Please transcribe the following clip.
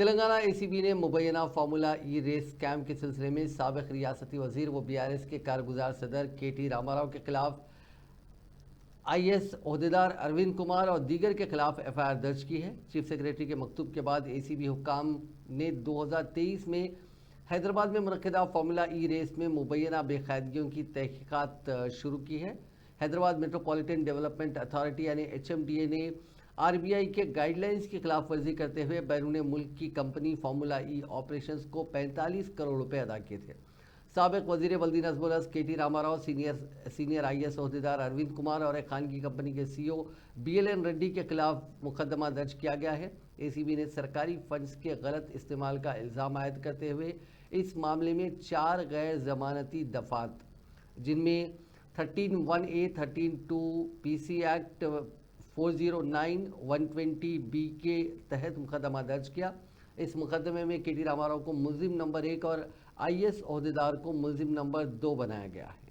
تلنگانہ اے C B نے مبینہ formula ای race scheme کے سلسلے میں سابق ریاستی وزیر و BRS کے کارگزار صدر KT راما راؤ کے خلاف IS عہدیدار اروند کمار اور دیگر کے خلاف FIR درج کی ہے۔ چیف سیکریٹری کے مکتوب کے بعد ACB حکام نے 2023 میں حیدرآباد میں منعقدہ فارمولا ای ریس میں مبینہ بے قاعدگیوں کی تحقیقات شروع کی ہے۔ حیدرآباد میٹروپولیٹن ڈیولپمنٹ اتھارٹی یعنی HMDA نے RBI کے گائیڈ لائنز کی خلاف ورزی کرتے ہوئے بیرون ملک کی کمپنی فارمولا ای آپریشنز کو 45 کروڑ روپے ادا کیے تھے۔ سابق وزیر بلدی نظم و نسق KT Rama Rao, senior IS عہدیدار اروند کمار اور ایک خانگی کمپنی کے CEO BLN ریڈی کے خلاف مقدمہ درج کیا گیا ہے۔ ACB نے سرکاری فنڈز کے غلط استعمال کا الزام عائد کرتے ہوئے اس معاملے میں 4 غیر ضمانتی دفعات جن میں 13(1)(a), 13(2) PC ایکٹ 409 120B کے تحت مقدمہ درج کیا۔ اس مقدمے میں KT راما راؤ کو ملزم نمبر 1 اور IS عہدیدار کو ملزم نمبر 2 بنایا گیا ہے۔